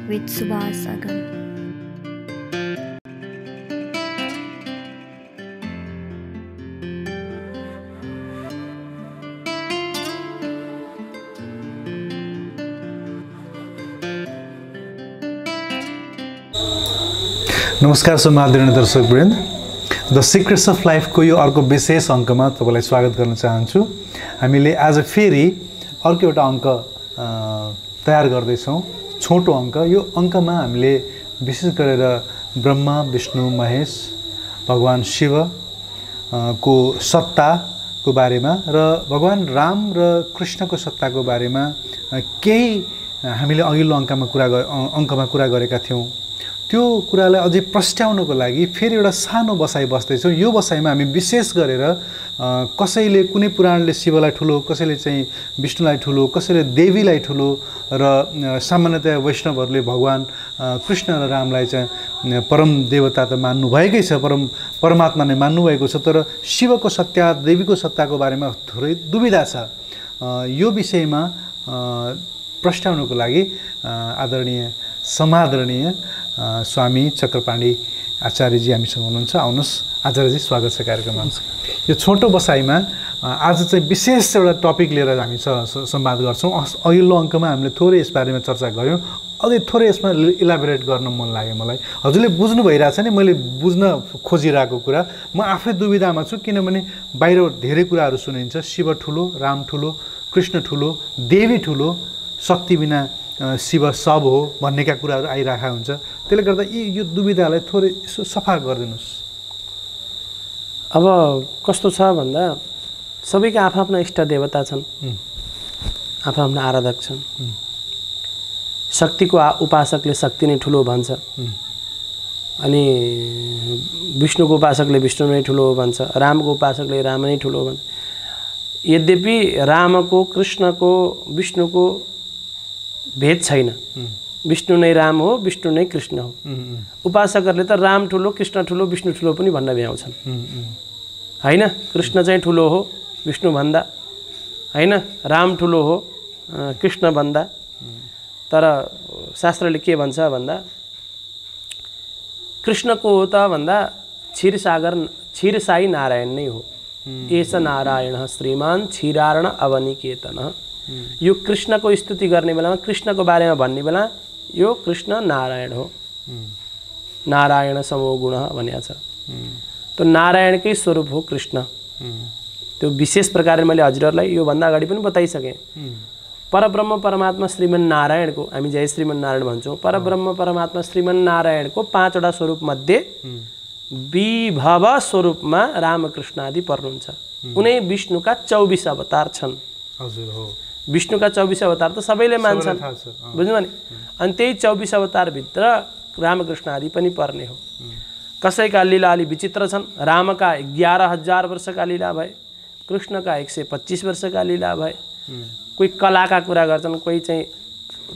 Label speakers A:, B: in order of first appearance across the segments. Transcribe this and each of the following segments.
A: with Subhash Agam.
B: नमस्कार सम्माननीय दर्शकवृन्द, the secrets of लाइफको यो अर्को विशेष अङ्कमा तपाईलाई स्वागत गर्न चाहन्छु। हामीले आज फेरि अर्को एउटा अङ्क तयार गर्दैछौँ, छोटो अङ्क। यो अङ्कमा हामीले विशेष गरेर ब्रह्मा विष्णु महेश भगवान शिव को सत्ताको बारेमा र भगवान राम र कृष्णको सत्ताको बारेमा केही हामीले अघिल्लो अङ्कमा कुरा गरेका थियौँ। त्यो कुरालाई अझै प्रस्ट्याउनको लागि फेरि एउटा सानो बसाइ बस्दैछौँ। यो बसाइमा हामी विशेष गरेर कसैले कुनै पुराणले शिवलाई ठुलो, कसैले चाहिँ विष्णुलाई ठुलो, कसैले देवीलाई ठुलो र सामान्यतया वैष्णवहरूले भगवान कृष्ण र रामलाई चाहिँ परम देवता त मान्नुभएकै छ, परमात्मा नै मान्नुभएको छ। तर शिवको सत्ता, देवीको सत्ताको बारेमा थोरै दुविधा छ। यो विषयमा प्रस्ट्याउनको लागि आदरणीय समादरणीय स्वामी चक्रपाणी आचार्यजी हामीसँग हुनुहुन्छ। आउनुहोस् आचार्यजी, स्वागत छ कार्यक्रममा। यो छोटो बसाइमा आज चाहिँ विशेष एउटा टपिक लिएर हामी संवाद गर्छौँ। अघिल्लो अङ्कमा हामीले थोरै यसबारेमा चर्चा गऱ्यौँ, अझै थोरै यसमा इलाबोरेट गर्न मन लाग्यो मलाई। हजुरले बुझ्नु भइरहेछ नि मैले बुझ्न खोजिरहेको कुरा। म आफै दुविधामा छु, किनभने बाहिर धेरै कुराहरू सुनिन्छ, शिव ठुलो, राम ठुलो, कृष्ण ठुलो, देवी ठुलो, शक्ति बिना शिव सब हो भन्नेका कुराहरू आइरहेका हुन्छ। त्यसले गर्दा यो दुविधालाई थोरै सफा गरिदिनुहोस्।
C: अब कस्तो छ भन्दा सबैका आफ्ना इष्ट देवता छन्, आफ्ना आराधक छन्। शक्तिको उपासकले शक्ति नै ठुलो भन्छ, अनि विष्णुको उपासकले विष्णु नै ठुलो भन्छ, रामको उपासकले राम नै ठुलो भन्छ। यद्यपि रामको, कृष्णको, विष्णुको भेद छैन। विष्णु नै राम हो, विष्णु नै कृष्ण हो। उपासकहरूले त राम ठुलो, कृष्ण ठुलो, विष्णु ठुलो पनि भन्न भ्याउँछन्, होइन? कृष्ण चाहिँ ठुलो हो विष्णु भन्दा, होइन? राम ठुलो हो कृष्ण भन्दा। तर शास्त्रले के भन्छ भन्दा कृष्णको हो त भन्दा क्षीरसाई नारायण नै हो। एष नारायण श्रीमान क्षीरार्ण अवनिकेतन। यो कृष्णको स्तुति गर्ने बेलामा, कृष्णको बारेमा भन्ने बेला यो कृष्ण नारायण हो। नारायण समो गुण भनिएको छ। त्यो नारायणकै स्वरूप हो कृष्ण। त्यो विशेष प्रकारले मैले हजुरहरूलाई योभन्दा अगाडि पनि बताइसकेँ। परब्रह्म परमात्मा श्रीमन्नारायणको, हामी जय श्रीमन्नारायण भन्छौँ, परब्रह्म परमात्मा श्रीमन्नारायणको 5 वटा स्वरूप मध्ये विभव स्वरूपमा रामकृष्ण आदि पर्नुहुन्छ। उनै विष्णुका 24 अवतार छन्।
B: हजुर हो,
C: विष्णुका 24 अवतार त सबैले मान्छन्, बुझ्नुभयो नि? अनि त्यही 24 अवतारभित्र रामकृष्ण आदि पनि पर्ने हो। कसैका लीला अलि विचित्र छन्। रामका 11,000 वर्षका लीला भए, कृष्णका 125 वर्षका लीला भए। कोही कलाका कुरा गर्छन्, कोही चाहिँ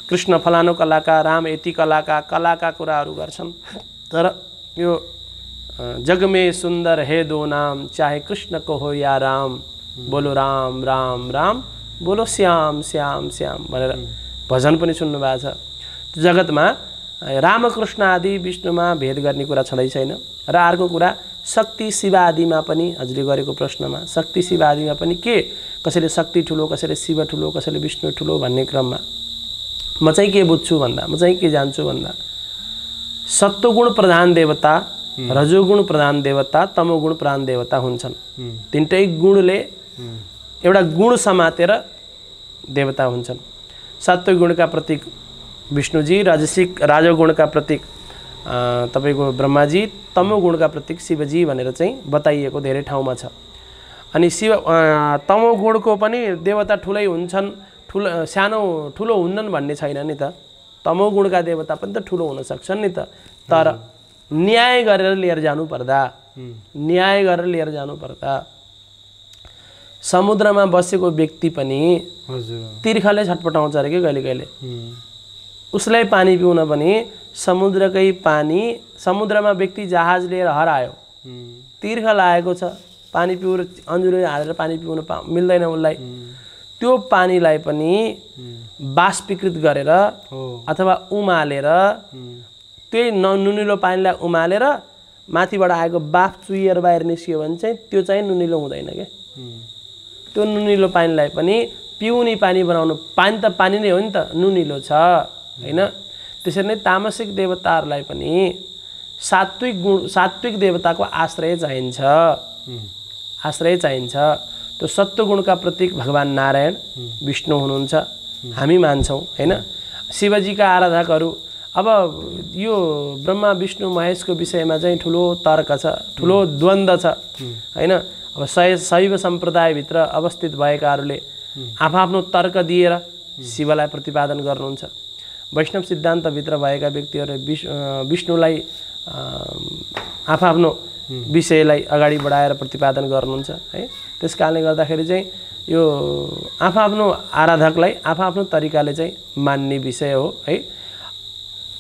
C: कृष्ण फलानु कलाका, राम यति कलाका कुराहरू गर्छन्। तर यो जगमे सुन्दर हे दो नाम, चाहे कृष्ण को हो या राम, बोलो राम राम राम, बोलो श्याम श्याम श्याम भनेर भजन पनि सुन्नु भएको छ। जगतमा रामकृष्ण आदि विष्णुमा भेद गर्ने कुरा छँदै छैन। र अर्को कुरा शक्ति शिव आदिमा पनि, हजुरले गरेको प्रश्नमा शक्ति शिव आदिमा पनि के, कसैले शक्ति ठुलो, कसैले शिव ठुलो, कसैले विष्णु ठुलो भन्ने क्रममा म चाहिँ के बुझ्छु भन्दा, म चाहिँ के जान्छु भन्दा, सत्वगुण प्रधान देवता, रजोगुण प्रधान देवता, तमोगुण प्रधान देवता हुन्छन्। तिनटै गुणले एउटा गुण समातेर देवता हुन्छन्। सात्विक गुणका प्रतीक विष्णुजी, राजोगुणका प्रतीक तपाईको ब्रह्माजी, तमोगुणका प्रतीक शिवजी भनेर चाहिँ बताइएको धेरै ठाउँमा छ। अनि तमोगुणको पनि देवता ठुलै हुन्छन्, ठुलो हुन्नन् भन्ने छैन नि त। तमोगुणका देवता पनि त ठुलो हुन सक्छन् नि त। तर न्याय गरेर लिएर जानु पर्दा समुद्रमा बसेको व्यक्ति पनि तिर्खाले छटपटाउँछ अरे के कहिले कहिले। उसलाई पानी पिउन पनि समुद्रकै पानी, समुद्रमा व्यक्ति जहाज लिएर हरायो, तिर्खा लागेको छ, पानी पिउन अन्जुरी हालेर पानी पिउन मिल्दैन उसलाई। त्यो पानीलाई पनि बाष्पीकृत गरेर अथवा उमालेर त्यही नुनिलो पानीलाई उमालेर माथिबाट आएको बाफ चुहिएर बाहिर निस्कियो भने चाहिँ त्यो चाहिँ नुनिलो हुँदैन के। त्यो नुनिलो पानीलाई पनि पिउने पानी बनाउनु, पानी त पानी नै हो नि त, नुनिलो छ हैन। त्यसरी नै तामसिक देवताहरूलाई पनि सात्विक देवताको आश्रय चाहिन्छ, आश्रय चाहिन्छ। त्यो सत्वगुणका प्रतीक भगवान नारायण विष्णु हुनुहुन्छ, हामी मान्छौँ हैन। शिवजीका आराधकहरू, अब यो ब्रह्मा विष्णु महेशको विषयमा चाहिँ ठुलो तर्क छ, ठुलो द्वन्द्व छ हैन। अब शैव सम्प्रदायभित्र अवस्थित भएकाहरूले आफ्नो तर्क दिएर शिवलाई प्रतिपादन गर्नुहुन्छ। वैष्णव सिद्धान्तभित्र भएका व्यक्तिहरूले विष्णुलाई आफ्नो विषयलाई अगाडि बढाएर प्रतिपादन गर्नुहुन्छ है। त्यस कारणले गर्दाखेरि चाहिँ यो आफ्नो आराधकलाई आफ्नो तरिकाले चाहिँ मान्ने विषय हो है।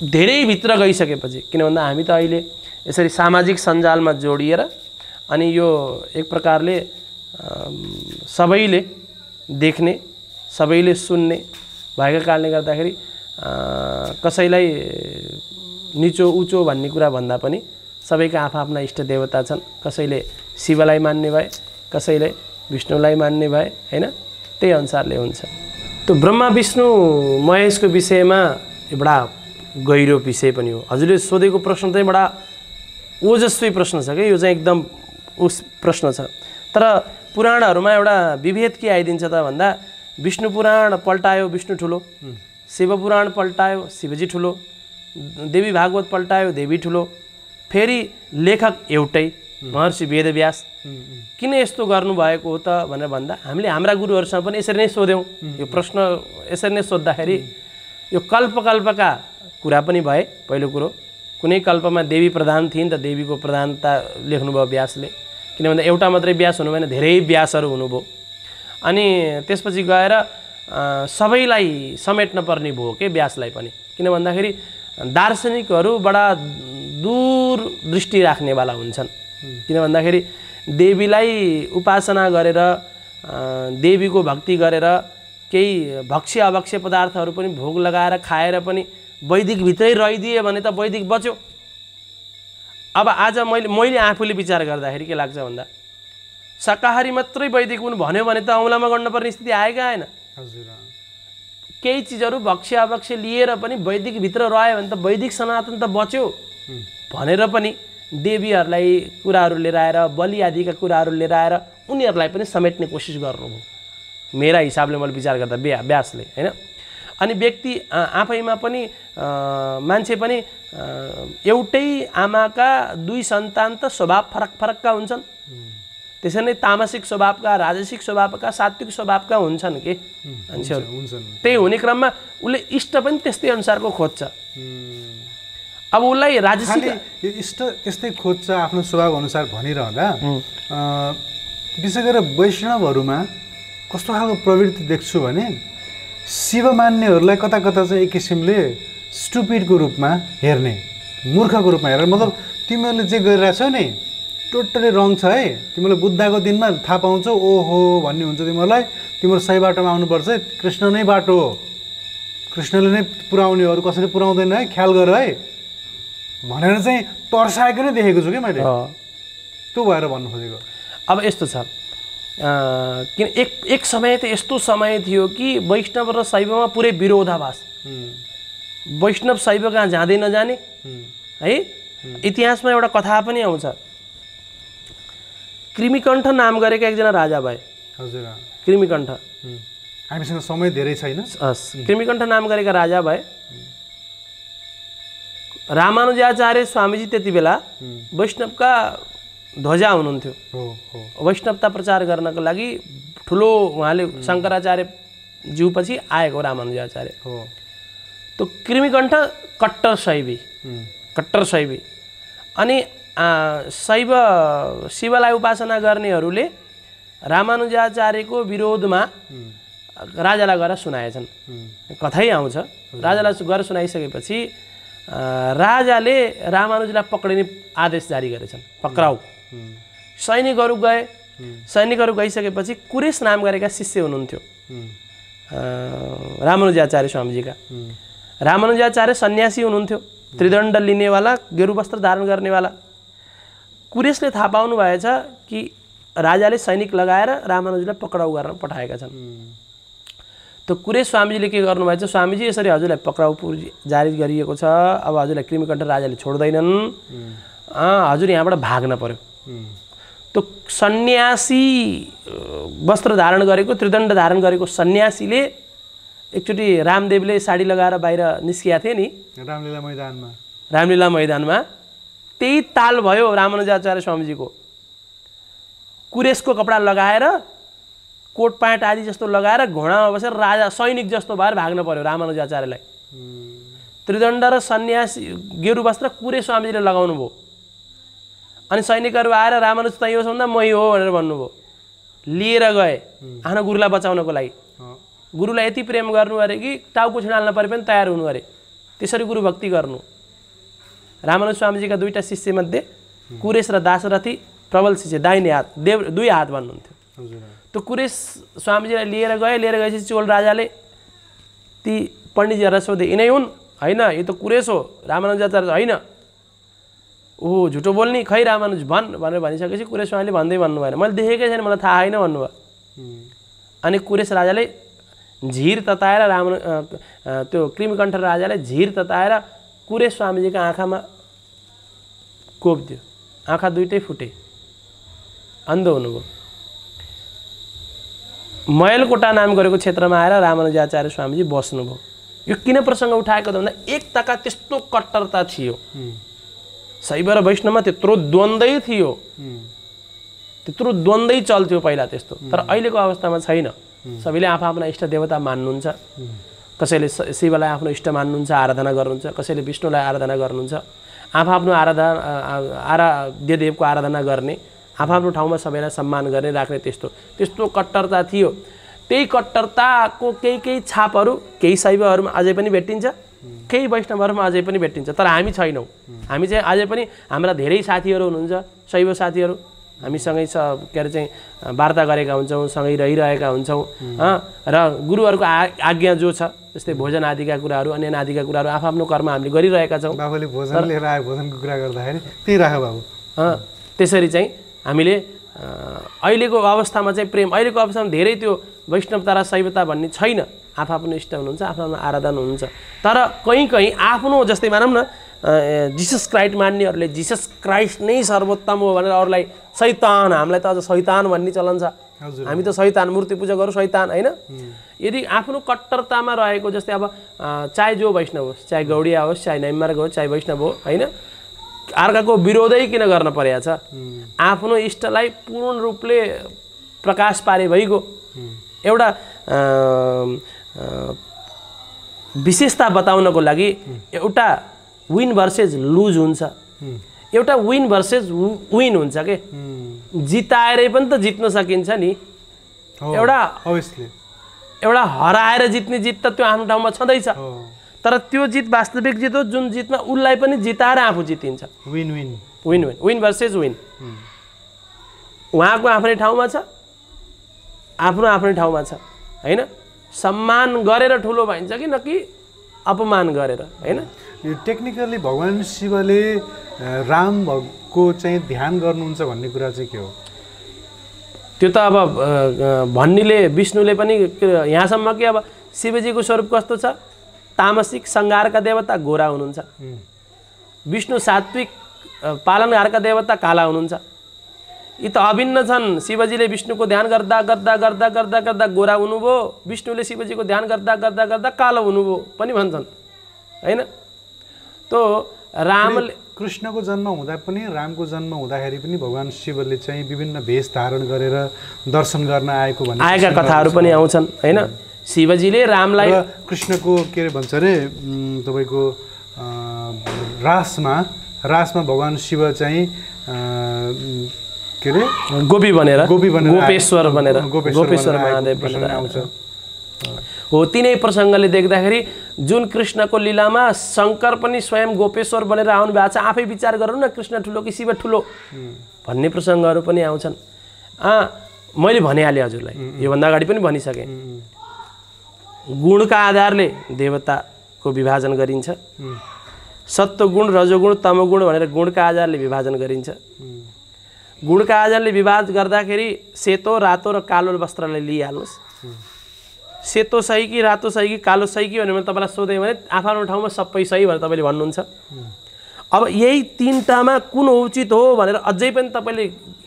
C: धेरै भित्र गइसकेपछि, किन भन्दा हामी त अहिले यसरी सामाजिक सञ्जालमा जोडिएर अनि यो एक प्रकारले सबैले देख्ने, सबैले सुन्ने भएका कारणले गर्दाखेरि कसैलाई निचो उचो भन्ने कुरा भन्दा पनि सबैका आफ्ना इष्ट देवता छन्। कसैले शिवलाई मान्ने भए, कसैले विष्णुलाई मान्ने भए हैन। त्यही अनुसारले हुन्छ। त्यो ब्रह्मा विष्णु महेशको विषयमा एउटा गहिरो विषय पनि हो। हजुरले सोधेको प्रश्न चाहिँ बडा ओजस्वी प्रश्न छ कि, यो चाहिँ एकदम उस प्रश्न छ। तर पुराणहरूमा एउटा विभेद के आइदिन्छ त भन्दा विष्णु पुराण पल्टायो विष्णु ठुलो, शिव पुराण पल्टायो शिवजी ठुलो, देवी भागवत पल्टायो देवी ठुलो, फेरि लेखक एउटै महर्षि वेदव्यास। किन यस्तो गर्नुभएको हो त भनेर भन्दा हामीले हाम्रा गुरुहरूसँग पनि यसरी नै सोध्यौँ। यो प्रश्न यसरी नै सोद्धाखेरि यो कल्पका कुरा पनि भए। पहिलो कुरो, कुनै कल्पमा देवी प्रधान थिइन् त देवीको प्रधानता लेख्नुभयो व्यासले, किन भन्दा एउटा मात्रै व्यास हुनु भएन, धेरै व्यासहरू हुनुभयो। अनि त्यसपछि गएर सबैलाई समेट्न पर्ने भयो के व्यासलाई पनि। किन भन्दाखेरि दार्शनिकहरू बडा दूर दृष्टि राख्नेवाला हुन्छन्। किन भन्दाखेरि देवीलाई उपासना गरेर, देवीको भक्ति गरेर केही भक्ष्य अभक्ष्य पदार्थहरू पनि भोग लगाएर खाएर पनि वैदिक भित्रै रहिदिए भने त वैदिक बच्यो। अब आज मैले आफूले विचार गर्दाखेरि के लाग्छ भन्दा शाकाहारी मात्रै वैदिक हुनु भन्यो भने त औँलामा गर्नुपर्ने स्थिति आएका होइन। केही चिजहरू भक्ष्य अभक्ष्य लिएर पनि वैदिक भित्र रह्यो भने त वैदिक सनातन त बच्यो भनेर पनि देवीहरूलाई कुराहरू लिएर आएर, बलि आदिका कुराहरू लिएर आएर उनीहरूलाई पनि समेट्ने कोसिस गर्नुभयो मेरा हिसाबले, मैले विचार गर्दा व्यासले हैन। अनि व्यक्ति आफैमा पनि मान्छे पनि एउटै आमाका दुई सन्तान त स्वभाव फरक फरकका हुन्छन्। त्यसरी नै तामसिक स्वभावका, राजसिक स्वभावका, सात्विक स्वभावका हुन्छन् के मान्छेहरू। त्यही हुने क्रममा उसले इष्ट पनि त्यस्तै अनुसारको खोज्छ। अब उसलाई राजसिक
B: इष्ट त्यस्तै खोज्छ आफ्नो स्वभाव अनुसार भनिरहँदा विशेष गरेर वैष्णवहरूमा कस्तो खालको प्रवृत्ति देख्छु भने शिव मान्नेहरूलाई कता कता चाहिँ एक किसिमले स्टुपिडको रूपमा हेर्ने, मूर्खको रूपमा हेर्ने। मतलब तिमीहरूले जे गरिरहेछौ नि टोटली रङ छ है, तिमीलाई बुद्धको दिनमा थाहा पाउँछौ, ओहो भन्ने हुन्छ तिमीहरूलाई, तिम्रो सही बाटोमा आउनुपर्छ है, कृष्ण नै बाटो हो, कृष्णले नै पुर्याउने, अरू कसैले पुर्याउँदैन है, ख्याल गर है भनेर चाहिँ तर्साएको नै देखेको छु कि मैले। त्यो भएर भन्नु खोजेको।
C: अब यस्तो छ, किन एक समय त यस्तो समय थियो कि वैष्णव र शैवमा पुरै विरोधाभास। वैष्णव शैव कहाँ जाँदै नजाने है। इतिहासमा एउटा कथा पनि आउँछ, कृमिकण्ठ नाम गरेका एकजना राजा भए।
B: हजुर,
C: कृमिकण्ठ।
B: हामीसँग समय धेरै छैन।
C: कृमिकण्ठ नाम गरेका राजा भए। रामानुजाचार्य स्वामीजी त्यति बेला वैष्णवका ध्वजा हुनुहुन्थ्यो। वैष्णवता प्रचार गर्नको लागि ठुलो उहाँले शङ्कराचार्य ज्यूपछि आएको रामानुजाचार्य। त्यो कृमिकण्ठ कट्टर शैवी। अनि शिवलाई उपासना गर्नेहरूले रामानुजाचार्यको विरोधमा राजालाई गएर सुनाएछन्। कथै आउँछ, राजालाई गएर सुनाइसकेपछि राजाले रामानुजलाई पक्रिने आदेश जारी गरेछन्, पक्राउ। सैनिकहरू गए। सैनिकहरू गइसकेपछि कुरेश नाम गरेका शिष्य हुनुहुन्थ्यो रामानुजाचार्य स्वामीजीका। रामानुजाचार्य सन्यासी हुनुहुन्थ्यो, त्रिदण्ड लिनेवाला, गेरु वस्त्र धारण गर्नेवाला। कुरेशले थाहा पाउनु भएछ कि राजाले सैनिक लगाएर रामानुजलाई पक्राउ गर्न पठाएका छन्। त्यो कुरेश स्वामीजीले के गर्नुभएछ, स्वामीजी यसरी हजुरलाई पक्राउ जारी गरिएको छ, अब हजुरलाई कृमिकण्ठ राजाले छोड्दैनन्, हजुर यहाँबाट भाग्न पर्यो। त्यो सन्यासी वस्त्र धारण गरेको, त्रिदण्ड धारण गरेको सन्यासीले एकचोटि रामदेवले साडी लगाएर बाहिर निस्किया थिए नि रामलीला मैदानमा, त्यही ताल भयो रामानुजाचार्य स्वामीजीको। कुरेशको कपडा लगाएर, कोट प्यान्ट आदि जस्तो लगाएर घोडामा बसेर राजा सैनिक जस्तो भएर भाग्न पर्यो रामानुजाचार्यलाई। त्रिदण्ड र सन्यासी गेरु वस्त्र कुरेश स्वामीजीले लगाउनु भयो। अनि सैनिकहरू आएर रामानुज तै हो भन्दा मै हो भनेर भन्नुभयो। लिएर गए आफ्नो गुरुलाई बचाउनको लागि। गुरुलाई यति प्रेम गर्नु अरे कि टाउको छिडाल्न परे पनि तयार हुनु अरे, त्यसरी गुरु भक्ति गर्नु। रामानुज स्वामीजीका दुईटा शिष्यमध्ये कुरेश र दाशरथी प्रबल शिष्य, दाहिने हात, दुई हात भन्नुहुन्थ्यो। त्यो कुरेश स्वामीजीलाई लिएर गएपछि चोल राजाले ती पण्डितजीहरूलाई सोधे, यिनै हुन्? होइन, यो त कुरेश हो। रामानुजाचार्य होइन। ओहो, झुटो बोल्ने, खै रामानुज भन् भनेर भनिसकेपछि कुरेश स्वामीले भन्दै भन्नु भएन, मैले देखेकै छैन, मलाई थाहा होइन भन्नुभयो। अनि कुरेश राजाले झिर तताएर त्यो कृमिकण्ठ राजाले झिर तताएर कुरेश स्वामीजीका आँखामा कोपिदियो। आँखा दुइटै फुटे, अन्धो हुनुभयो। मैलकोटा नाम गरेको क्षेत्रमा आएर रामानुजाचार्य स्वामीजी बस्नुभयो। यो किन प्रसङ्ग उठाएको त भन्दा एकताका त्यस्तो कट्टरता थियो, शैव र वैष्णवमा त्यत्रो द्वन्द्वै थियो, त्यत्रो द्वन्द्वै चल्थ्यो पहिला त्यस्तो। तर अहिलेको अवस्थामा छैन। सबैले आफ्ना इष्ट देवता मान्नुहुन्छ। कसैले शिवलाई आफ्नो इष्ट मान्नुहुन्छ, आराधना गर्नुहुन्छ, कसैले विष्णुलाई आराधना गर्नुहुन्छ। आफ्नो आराध्य देवको आराधना गर्ने, आफ्नो ठाउँमा सबैलाई सम्मान गर्ने, राख्ने, त्यस्तो कट्टरता थियो। त्यही कट्टरताको केही छापहरू केही शैवहरूमा अझै पनि भेटिन्छ, केही वैष्णवहरूमा अझै पनि भेटिन्छ। तर हामी छैनौँ। हामी चाहिँ अझै पनि, हाम्रा धेरै साथीहरू हुनुहुन्छ, शैव साथीहरू, हामीसँगै के अरे चाहिँ वार्ता गरेका हुन्छौँ, सँगै रहिरहेका हुन्छौँ। र गुरुहरूको आज्ञा जो छ, जस्तै भोजन आदिका कुराहरू, अन्य आदिका कुराहरू आफ्नो कर्म हामीले गरिरहेका छौँ।
B: बाबुले भोजन लिएर आए, भोजनको कुरा गर्दाखेरि त्यही राख बाबु।
C: त्यसरी चाहिँ हामीले अहिलेको अवस्थामा चाहिँ प्रेम, अहिलेको अवस्थामा धेरै त्यो वैष्णवता र शैवता भन्ने छैन। आफ्नो इष्ट हुनुहुन्छ, आफ्नो आराधना हुनुहुन्छ। तर कहीँ आफ्नो, जस्तै मानौँ न, जिसस क्राइस्ट मान्नेहरूले जिसस क्राइस्ट नै सर्वोत्तम हो भनेर अरूलाई शैतान, हामीलाई त अझ शैतान भन्ने चलन छ। हामी त शैतान, मूर्ति पूजा गरौँ, शैतान होइन। यदि आफ्नो कट्टरतामा रहेको, जस्तै अब चाहे जो वैष्णव होस्, चाहे गौडिया होस्, चाहे नैमार्ग होस्, चाहे वैष्णव हो, होइन, अर्काको विरोधै किन गर्न परेको छ? आफ्नो इष्टलाई पूर्ण रूपले प्रकाश पारे भइगयो। एउटा विशेषता बताउनको लागि एउटा विन भर्सेस लुज हुन्छ, एउटा विन भर्सेस विन हुन्छ के। जिताएरै पनि त जित्न सकिन्छ नि। एउटा हराएर जित्ने जित त त्यो आफ्नो ठाउँमा छँदैछ। तर त्यो जित वास्तविक जित हो, जुन जितमा उसलाई पनि जिताएर आफू जितिन्छ। Win versus win. उहाँको आफ्नै ठाउँमा छ, आफ्नो आफ्नै ठाउँमा छ, होइन। सम्मान गरेर ठुलो भइन्छ कि न कि अपमान गरेर, होइन।
B: यो टेक्निकली भगवान शिवले रामको चाहिँ ध्यान गर्नुहुन्छ भन्ने कुरा चाहिँ के हो?
C: त्यो त अब भन्नेले, विष्णुले पनि यहाँसम्म कि अब शिवजीको स्वरूप कस्तो छ, तामसिक सङ्घारका देवता गोरा हुनुहुन्छ, विष्णु सात्विक पालनहारका देवता काला हुनुहुन्छ। यी त अभिन्न छन्। शिवजीले विष्णुको ध्यान गर्दा गर्दा गर्दा गर्दा गर्दा गोरा हुनुभयो, विष्णुले शिवजीको ध्यान गर्दा गर्दा गर्दा कालो हुनुभयो पनि भन्छन्, होइन। तो रामले,
B: कृष्णको जन्म हुँदा पनि, रामको जन्म हुँदाखेरि पनि भगवान शिवले चाहिँ विभिन्न भेष धारण गरेर दर्शन गर्न आएको भन्ने
C: आएका कथाहरू पनि आउँछन्, होइन। शिवजीले रामलाई,
B: कृष्णको के अरे भन्छ अरे तपाईँको रासमा भगवान शिव चाहिँ के अरे
C: गोपी बनेर, गोपेश्वर बनेर, गोपेश्वर महादेव बनेर आउँछ। हो, तिनै प्रसङ्गले देख्दाखेरि जुन कृष्णको लीलामा शङ्कर पनि स्वयं गोपेश्वर बनेर आउनु भएको छ, आफै विचार गरौँ न, कृष्ण ठुलो कि शिव ठुलो भन्ने प्रसङ्गहरू पनि आउँछन्। मैले भनिहालेँ हजुरलाई, योभन्दा अगाडि पनि भनिसकेँ। गुणका आधारले देवताको विभाजन गरिन्छ। सत्वगुण, रजोगुण, तमोगुण भनेर गुणका आधारले विभाजन गरिन्छ। गुणका आधारले विभाजन गर्दाखेरि सेतो, रातो र कालो वस्त्रलाई लिइहाल्नुहोस्। सेतो सही कि रातो सही कि कालो सही कि भनेर तपाईँलाई सोधेँ भने आफ्नो ठाउँमा सबै सही भनेर तपाईँले भन्नुहुन्छ। अब यही तीनटामा कुन उचित हो भनेर अझै पनि तपाईँले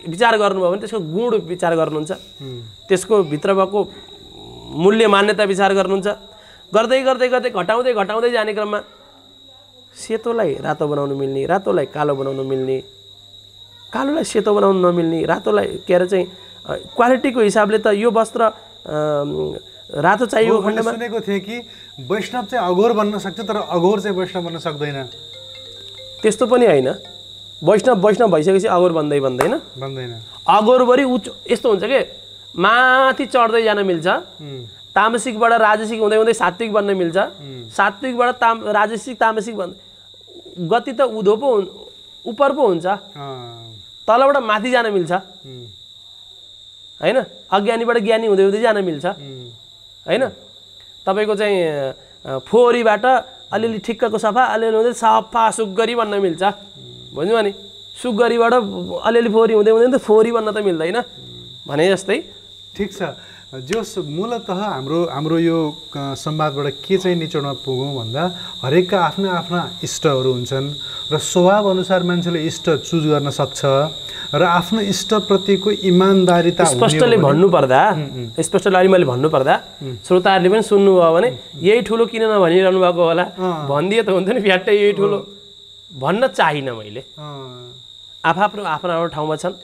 C: विचार गर्नुभयो भने त्यसको गुण विचार गर्नुहुन्छ, त्यसको भित्र भएको मूल्य मान्यता विचार गर्नुहुन्छ। गर्दै गर्दै गर्दै घटाउँदै घटाउँदै जाने क्रममा सेतोलाई रातो बनाउनु मिल्ने, रातोलाई कालो बनाउनु मिल्ने, कालोलाई सेतो बनाउनु नमिल्ने, रातोलाई के अरे चाहिँ क्वालिटीको हिसाबले त यो वस्त्र रातो चाहिएको खण्डमा
B: सुनेको थिएँ कि वैष्णव चाहिँ अघोर बन्न सक्छ तर अघोर चाहिँ वैष्णव बन्न सक्दैन।
C: त्यस्तो पनि होइन, वैष्णव भइसकेपछि अघोर बन्दैन। अघोरभरि उच्च यस्तो हुन्छ कि माथि चढ्दै जान मिल्छ, तामसिकबाट राजसिक हुँदै हुँदै सात्विक बन्न मिल्छ, सात्विकबाट राजसिक तामसिक बन्न गति त उधो पो उपर पो हुन्छ, तलबाट माथि जान मिल्छ हैन, अज्ञानीबाट ज्ञानी हुँदै हुँदै जान मिल्छ हैन। तपाईँको चाहिँ फोहोरीबाट अलिअलि ठिक्कको सफा, अलिअलि हुँदै सफा सुग्गरी बन्न मिल्छ, बुझ्नु नि। सुग्गरीबाट अलिअलि फोहोरी हुँदै हुँदै फोहोरी बन्न त मिल्दैन भने जस्तै।
B: ठिक छ, जो मूलतः हाम्रो यो संवादबाट के चाहिँ निचोडमा पुगौँ भन्दा हरेकका आफ्ना आफ्ना इष्टहरू हुन्छन् र स्वभाव अनुसार मान्छेले इष्ट चुज गर्न सक्छ र आफ्नो इष्टप्रतिको इमान्दारिता
C: स्पष्टले भन्नुपर्दा स्पष्टले मैले भन्नुपर्दा श्रोताहरूले पनि सुन्नुभयो भने यही ठुलो किन नभनिरहनु भएको होला, भनिदिए त हुन्थ्यो नि फ्याट्टै यही ठुलो भन्न चाहिनँ मैले। आफ्नो आफ्नो ठाउँमा छन्।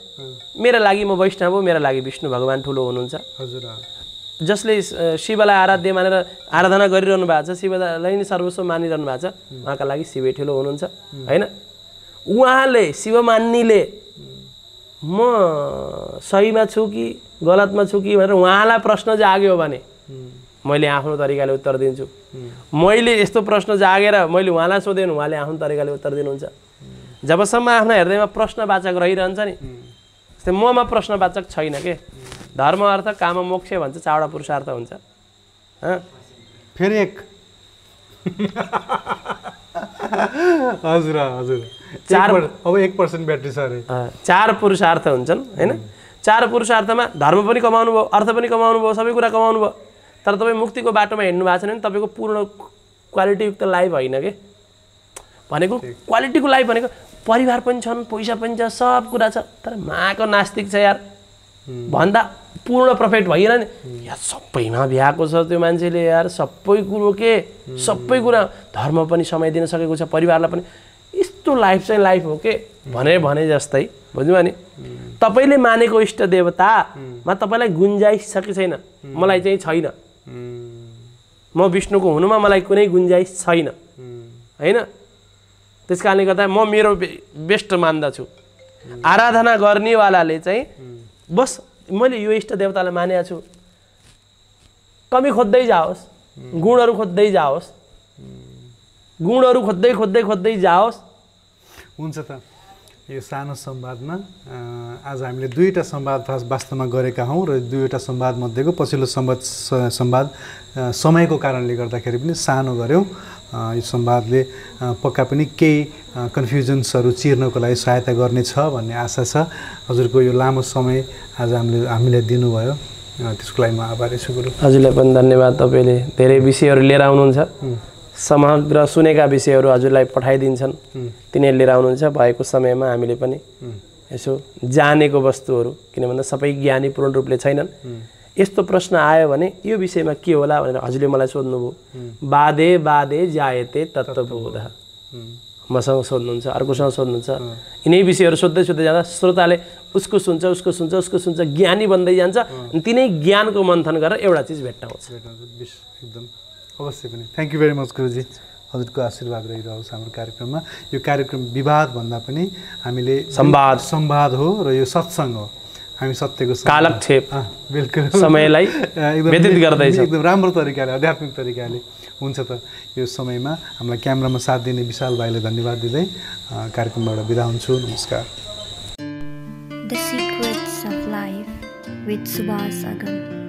C: मेरा लागि म वैष्णव हो, मेरा लागि विष्णु भगवान् ठुलो हुनुहुन्छ।
B: हजुर,
C: जसले शिवलाई आराध्य मानेर आराधना गरिरहनु भएको छ, शिवलाई नै सर्वस्व मानिरहनु भएको छ, उहाँका लागि शिवै ठुलो हुनुहुन्छ हैन। उहाँले शिव मान्नेले म सहीमा छु कि गलतमा छु कि भनेर उहाँलाई प्रश्न जाग्यो भने मैले आफ्नो तरिकाले उत्तर दिन्छु। मैले यस्तो प्रश्न जागेर मैले उहाँलाई सोधेँ भने उहाँले आफ्नो तरिकाले उत्तर दिनुहुन्छ। जबसम्म आफ्नो हृदयमा प्रश्नवाचक रहिरहन्छ नि, जस्तै ममा प्रश्नवाचक छैन के, धर्म अर्थ काम मोक्ष भन्छ, चारवटा पुरुषार्थ हुन्छ।
B: फेरि एक हजुर हजुर अब 1% ब्याट्री छ अरे।
C: 4 पुरुषार्थ हुन्छन् हैन। 4 पुरुषार्थमा धर्म पनि कमाउनु भयो, अर्थ पनि कमाउनु भयो, सबै कुरा कमाउनु भयो, तर तपाईँ मुक्तिको बाटोमा हिँड्नु भएको छैन भने तपाईँको पूर्ण क्वालिटीयुक्त लाइफ होइन के भनेको। क्वालिटीको लाइफ भनेको परिवार पनि छन्, पैसा पनि छ, सब कुरा छ, तर माको नास्तिक छ यार भन्दा पूर्ण पर्फेक्ट भइएन नि यार। सबैमा भ्याएको छ त्यो मान्छेले यार, सबै कुरो के सबै कुरा, धर्म पनि समय दिन सकेको छ, परिवारलाई पनि, यस्तो लाइफ चाहिँ लाइफ हो के भने जस्तै, बुझ्नु नि। तपाईँले मानेको इष्ट देवतामा तपाईँलाई गुन्जाइस छ कि छैन? मलाई चाहिँ छैन। म विष्णुको हुनुमा मलाई कुनै गुन्जाइस छैन हैन। त्यस कारणले गर्दा म मेरो बेस्ट मान्दछु। आराधना गर्नेवालाले चाहिँ बस मैले यो इष्ट देवतालाई मानेको छु, कमी खोज्दै जाओस्, गुणहरू खोज्दै जाओस्, गुणहरू खोज्दै खोज्दै खोज्दै जाओस्।
B: हुन्छ त यो सानो संवादमा आज हामीले 2वटा संवाद वास्तवमा गरेका हौँ र 2वटा संवाद मध्येको पछिल्लो संवाद समयको कारणले गर्दाखेरि पनि सानो गऱ्यौँ। यो संवादले पक्का पनि केही कन्फ्युजन्सहरू चिर्नको लागि सहायता गर्नेछ भन्ने आशा छ। हजुरको यो लामो समय आज हामीलाई दिनुभयो, त्यसको लागि म आभारी छु गुरु।
C: हजुरलाई पनि धन्यवाद। तपाईँले धेरै विषयहरू लिएर आउनुहुन्छ, समग्र सुनेका विषयहरू हजुरलाई पठाइदिन्छन्, तिनीहरू लिएर आउनुहुन्छ। भएको समयमा हामीले पनि यसो जानेको वस्तुहरू, किन भन्दा सबै ज्ञानी पूर्ण रूपले छैनन्, यस्तो प्रश्न आयो भने यो विषयमा के होला भनेर हजुरले मलाई सोध्नुभयो। बाधे बाधे जायते तत्त्वबोध मसँग सोध्नुहुन्छ, अर्कोसँग सोध्नुहुन्छ। यिनै विषयहरू सोध्दै सोध्दै जाँदा श्रोताले उसको सुन्छ, उसको सुन्छ, उसको सुन्छ, ज्ञानी बन्दै जान्छ। तिनै ज्ञानको मन्थन गरेर एउटा चिज भेट्टाउँछ।
B: एकदम अवश्य पनि। थ्याङ्क यू भेरी मच गुरुजी। हजुरको आशीर्वाद रहिरहोस् हाम्रो कार्यक्रममा। यो कार्यक्रम विवाद भन्दा पनि हामीले संवाद हो र यो सत्सङ्ग हो। हामी सत्यको
C: कालक्षेप
B: बिल्कुल
C: समयलाई व्यतीत गर्दैछ
B: एकदम राम्रो तरिकाले, आध्यात्मिक तरिकाले। हुन्छ त यो समयमा हामीलाई क्यामेरामा साथ दिने विशाल भाइलाई धन्यवाद दिँदै कार्यक्रमबाट बिदा हुन्छु। नमस्कार।
A: The Secrets of Life with Subhas Agam।